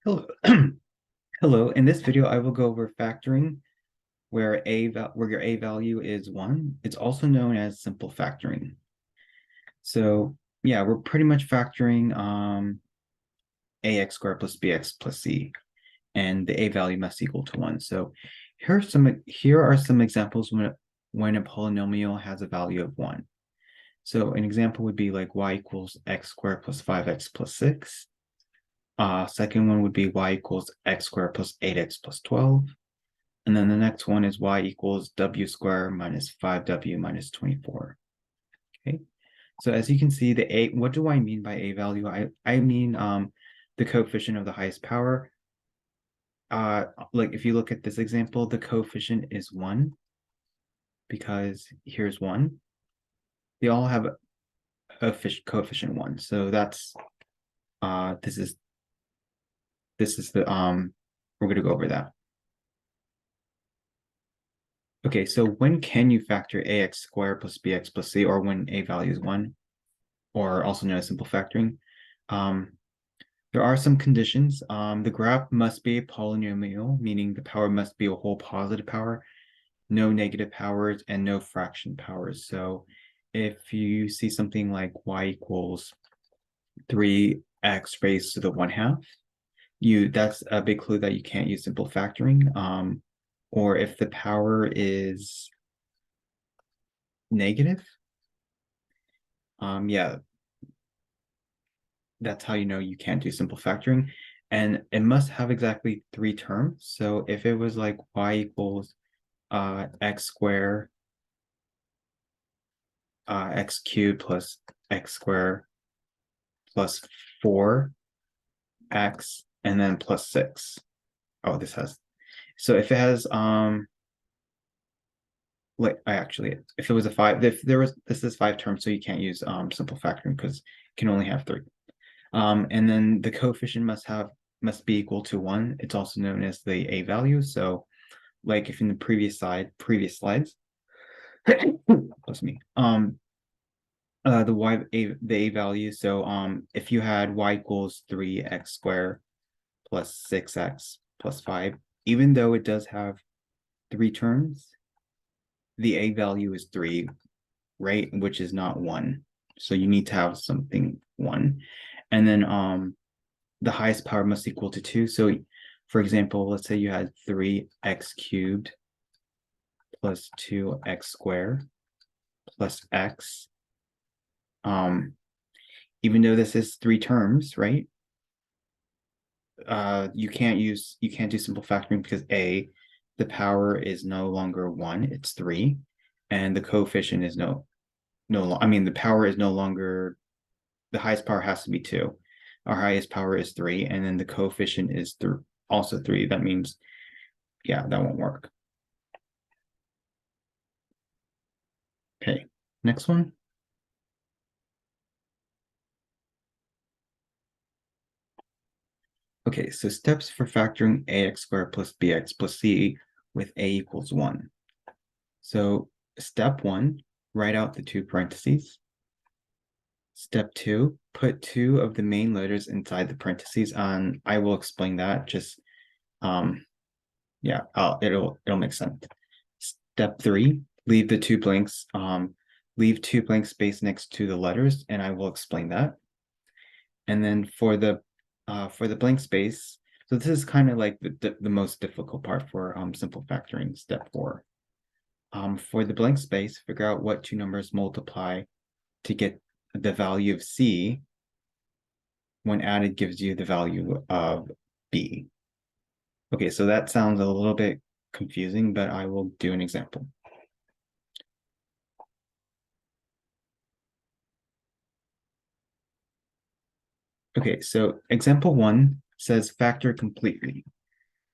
Hello. Hello. In this video, I will go over factoring where your a value is 1. It's also known as simple factoring. So yeah, we're pretty much factoring ax squared plus bx plus c, and the a value must equal to 1. So here are some examples when a polynomial has a value of 1. So an example would be like y equals x squared plus 5x plus 6. Second one would be y equals x squared plus 8x plus 12. And then the next one is y equals w squared minus 5w minus 24. Okay. So as you can see, what do I mean by a value? I mean the coefficient of the highest power. Like if you look at this example, the coefficient is 1 because here's 1. They all have a coefficient 1. So that's this is the we're going to go over that. Okay, so when can you factor ax squared plus bx plus c, or when a value is 1, or also known as simple factoring? There are some conditions. The graph must be a polynomial, meaning the power must be a whole positive power, no negative powers, and no fraction powers. So if you see something like y equals 3x raised to the 1/2, that's a big clue that you can't use simple factoring. Or if the power is negative, yeah, that's how you know you can't do simple factoring. And it must have exactly 3 terms. So if it was like y equals x squared, x cubed plus x squared plus 4x, and then plus 6. Oh, this has, so if it has like if it was a 5, if there was, this is 5 terms, so you can't use simple factoring because it can only have 3. And then the coefficient must be equal to 1. It's also known as the a value. So like if in the previous slides, excuse me, the a value. So if you had y equals 3x squared plus 6x plus 5, even though it does have 3 terms, the a value is 3, right? Which is not 1. So you need to have something 1. And then the highest power must equal to 2. So for example, let's say you had 3x cubed plus 2x squared plus x. Even though this is 3 terms, right? You can't do simple factoring because the power is no longer 1, it's 3, and the coefficient is the power is no longer, the highest power has to be 2. Our highest power is 3, and then the coefficient is also 3. That means, yeah, that won't work. Okay, next one. Okay, so steps for factoring ax squared plus bx plus c with a equals 1. So step 1, write out the 2 parentheses. Step 2, put 2 of the main letters inside the parentheses. I will explain that. Just yeah, it'll make sense. Step 3, leave the 2 blanks. Leave 2 blank space next to the letters, and I will explain that. And then for the blank space, so this is kind of like the most difficult part for simple factoring, step 4. For the blank space, figure out what 2 numbers multiply to get the value of c. When added gives you the value of b. Okay, so that sounds a little bit confusing, but I will do an example. Okay, so example 1 says factor completely.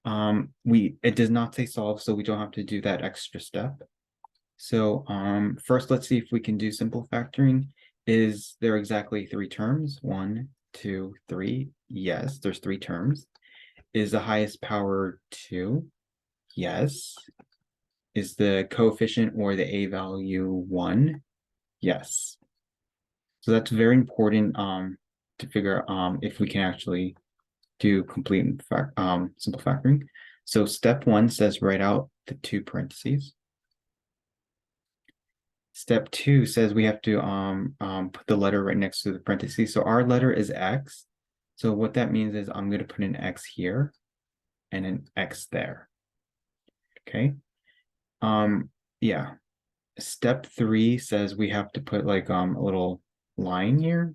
It does not say solve, so we don't have to do that extra step. So first, let's see if we can do simple factoring. Is there exactly 3 terms? 1, 2, 3. Yes, there's 3 terms. Is the highest power 2? Yes. Is the coefficient or the a value 1? Yes. So that's very important to figure if we can actually do complete simple factoring. So step 1 says write out the two parentheses. Step 2 says we have to put the letter right next to the parentheses. So our letter is X. So what that means is I'm going to put an X here and an X there. Okay. Yeah. Step 3 says we have to put like a little line here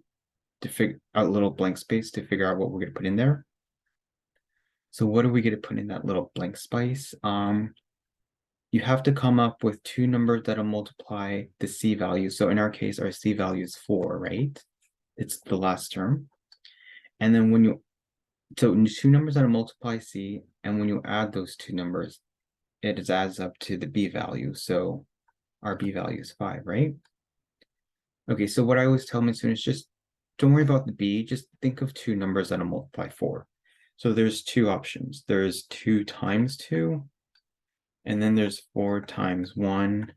to figure out a little blank space to figure out what we're going to put in there. So what are we going to put in that little blank space? You have to come up with two numbers that'll multiply the C value. So in our case, our C value is 4, right? It's the last term. And then so two numbers that'll multiply C, and when you add those two numbers, it adds up to the B value. So our B value is 5, right? Okay, so what I always tell my students, just don't worry about the B, just think of two numbers that'll multiply 4. So there's two options. There's 2 times 2, and then there's 4 times 1.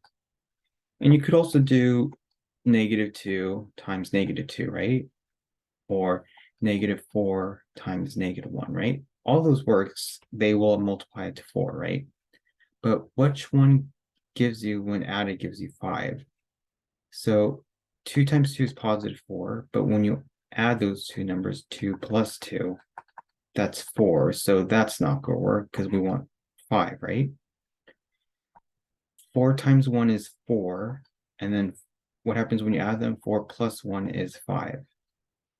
And you could also do -2 times -2, right? Or -4 times -1, right? All those works, they will multiply it to 4, right? But which one gives you, when added, gives you 5? So 2 times 2 is +4, but when you add those two numbers, 2 plus 2, that's 4. So that's not going to work because we want 5, right? 4 times 1 is 4. And then what happens when you add them? 4 plus 1 is 5.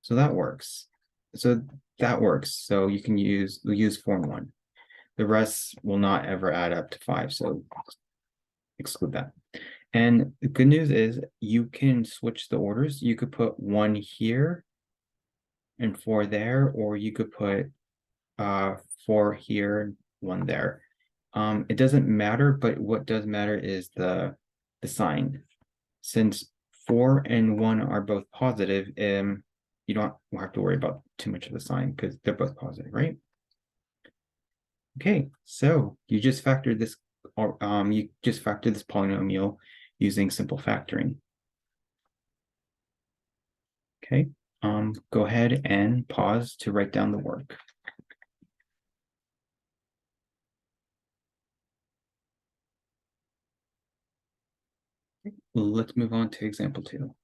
So that works. So you can use 4 and 1. The rest will not ever add up to 5. So exclude that. And the good news is you can switch the orders. You could put 1 here and 4 there, or you could put 4 here, 1 there. It doesn't matter, but what does matter is the sign. Since 4 and 1 are both positive, you don't have to worry about too much of the sign because they're both positive, right? Okay, so you just factored this, or you just factored this polynomial using simple factoring. Okay, go ahead and pause to write down the work. Let's move on to example 2.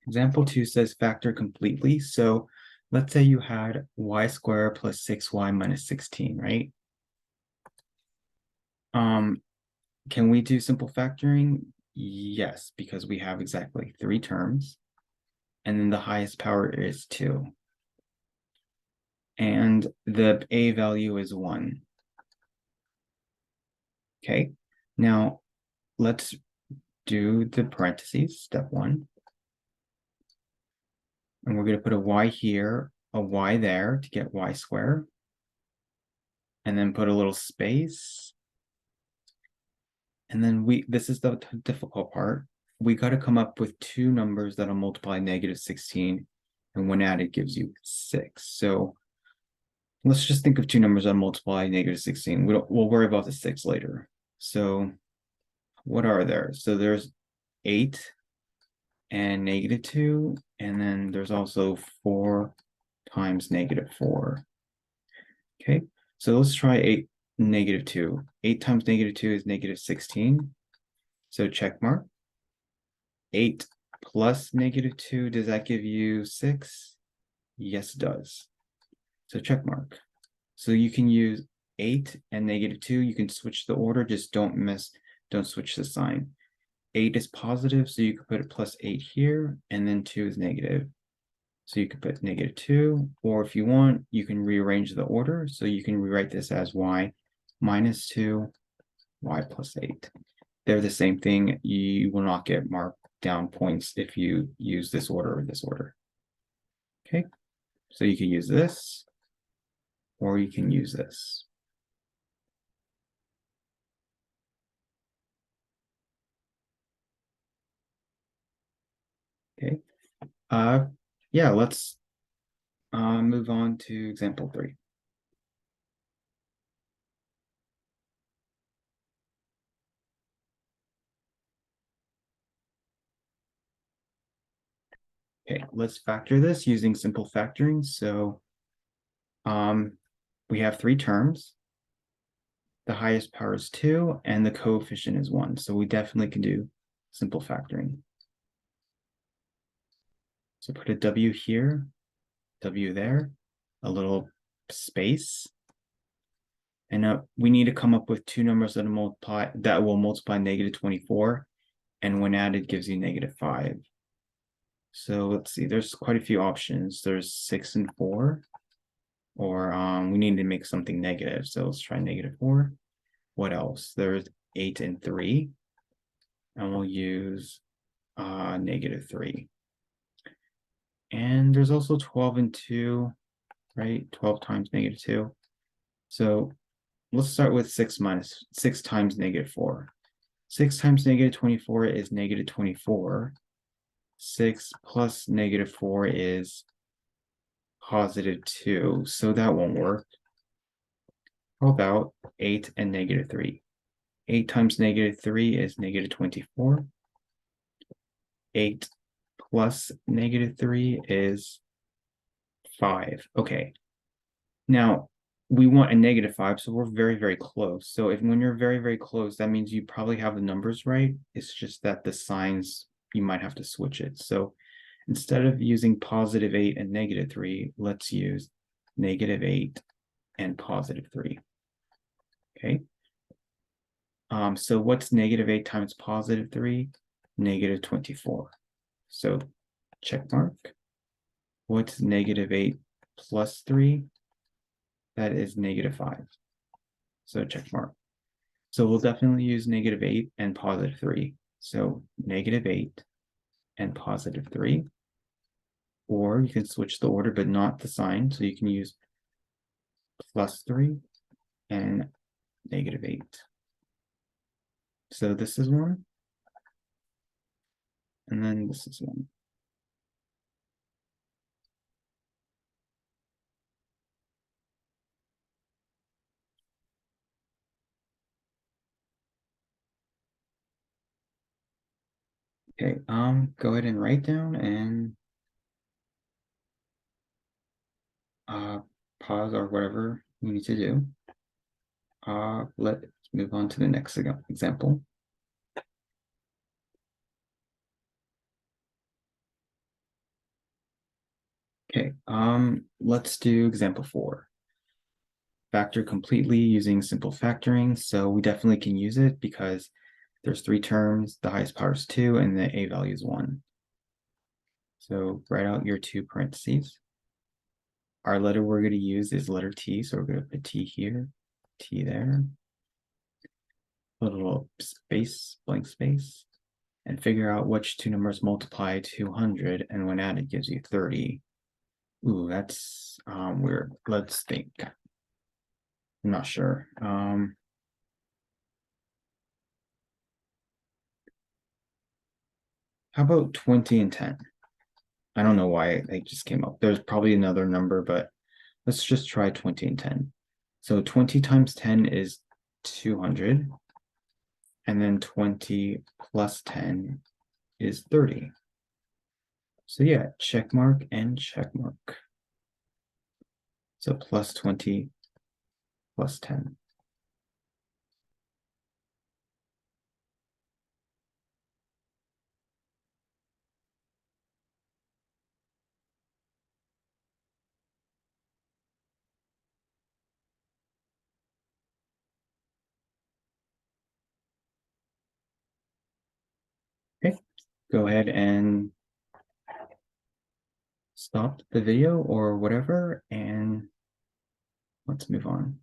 Example 2 says factor completely. So let's say you had y squared plus 6y minus 16, right? Can we do simple factoring? Yes, because we have exactly 3 terms. And then the highest power is 2. And the a value is 1. Okay, now let's do the parentheses, step 1. And we're going to put a y here, a y there to get y squared. And then put a little space. And then this is the difficult part. We got to come up with two numbers that'll multiply -16. And when added gives you 6. So let's just think of two numbers that multiply -16. We'll worry about the 6 later. So what are there? So there's 8 and -2, and then there's also 4 times -4. Okay, so let's try 8 -2. 8 times -2 is -16. So check mark. 8 plus -2, does that give you 6? Yes, it does. So check mark. So you can use 8 and -2. You can switch the order, just don't switch the sign. 8 is positive, so you could put a +8 here, and then 2 is negative. So you could put -2, or if you want, you can rearrange the order. So you can rewrite this as y minus 2, y plus 8. They're the same thing. You will not get marked down points if you use this order or this order. Okay, so you can use this, or you can use this. Okay, yeah, let's move on to example 3. Okay, let's factor this using simple factoring. So we have three terms. The highest power is 2, and the coefficient is 1. So we definitely can do simple factoring. So put a W here, W there, a little space. And we need to come up with two numbers that will multiply -24, and when added gives you -5. So let's see, there's quite a few options. There's 6 and 4, or we need to make something negative. So let's try -4. What else? There's 8 and 3, and we'll use -3. And there's also 12 and 2, right? 12 times -2. So let's start with 6 times -4. 6 times -24 is -24. 6 plus -4 is +2, so that won't work. How about 8 and -3? 8 times -3 is -24. 8 plus -3 is 5. Okay. Now, we want a -5, so we're very, very close. So when you're very, very close, that means you probably have the numbers right. It's just that the signs, you might have to switch it. So instead of using +8 and -3, let's use -8 and +3. Okay. So what's -8 times +3? -24. So check mark. What's -8 plus 3? That is -5. So check mark. So we'll definitely use -8 and +3. So -8 and +3. Or you can switch the order, but not the sign. So you can use +3 and -8. So this is 1. And then this is 1. Okay, go ahead and write down and pause or whatever you need to do. Let's move on to the next example. Okay, let's do example 4. Factor completely using simple factoring. So we definitely can use it because there's 3 terms, the highest power is 2, and the a value is 1. So write out your 2 parentheses. Our letter we're going to use is letter T, so we're going to put T here, T there, a little space, blank space, and figure out which 2 numbers multiply 200, and when added gives you 30. Ooh, that's weird. Let's think. I'm not sure. How about 20 and 10? I don't know why they just came up. There's probably another number, but let's just try 20 and 10. So 20 times 10 is 200. And then 20 plus 10 is 30. So yeah, check mark and check mark. So plus 20 plus 10. Okay, go ahead and stop the video or whatever, and let's move on.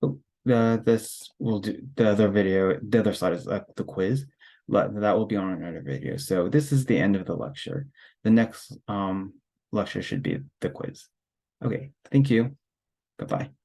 Oh, this will do the other video. The other side is the quiz. That will be on another video. So this is the end of the lecture. The next lecture should be the quiz. Okay, thank you. Bye-bye.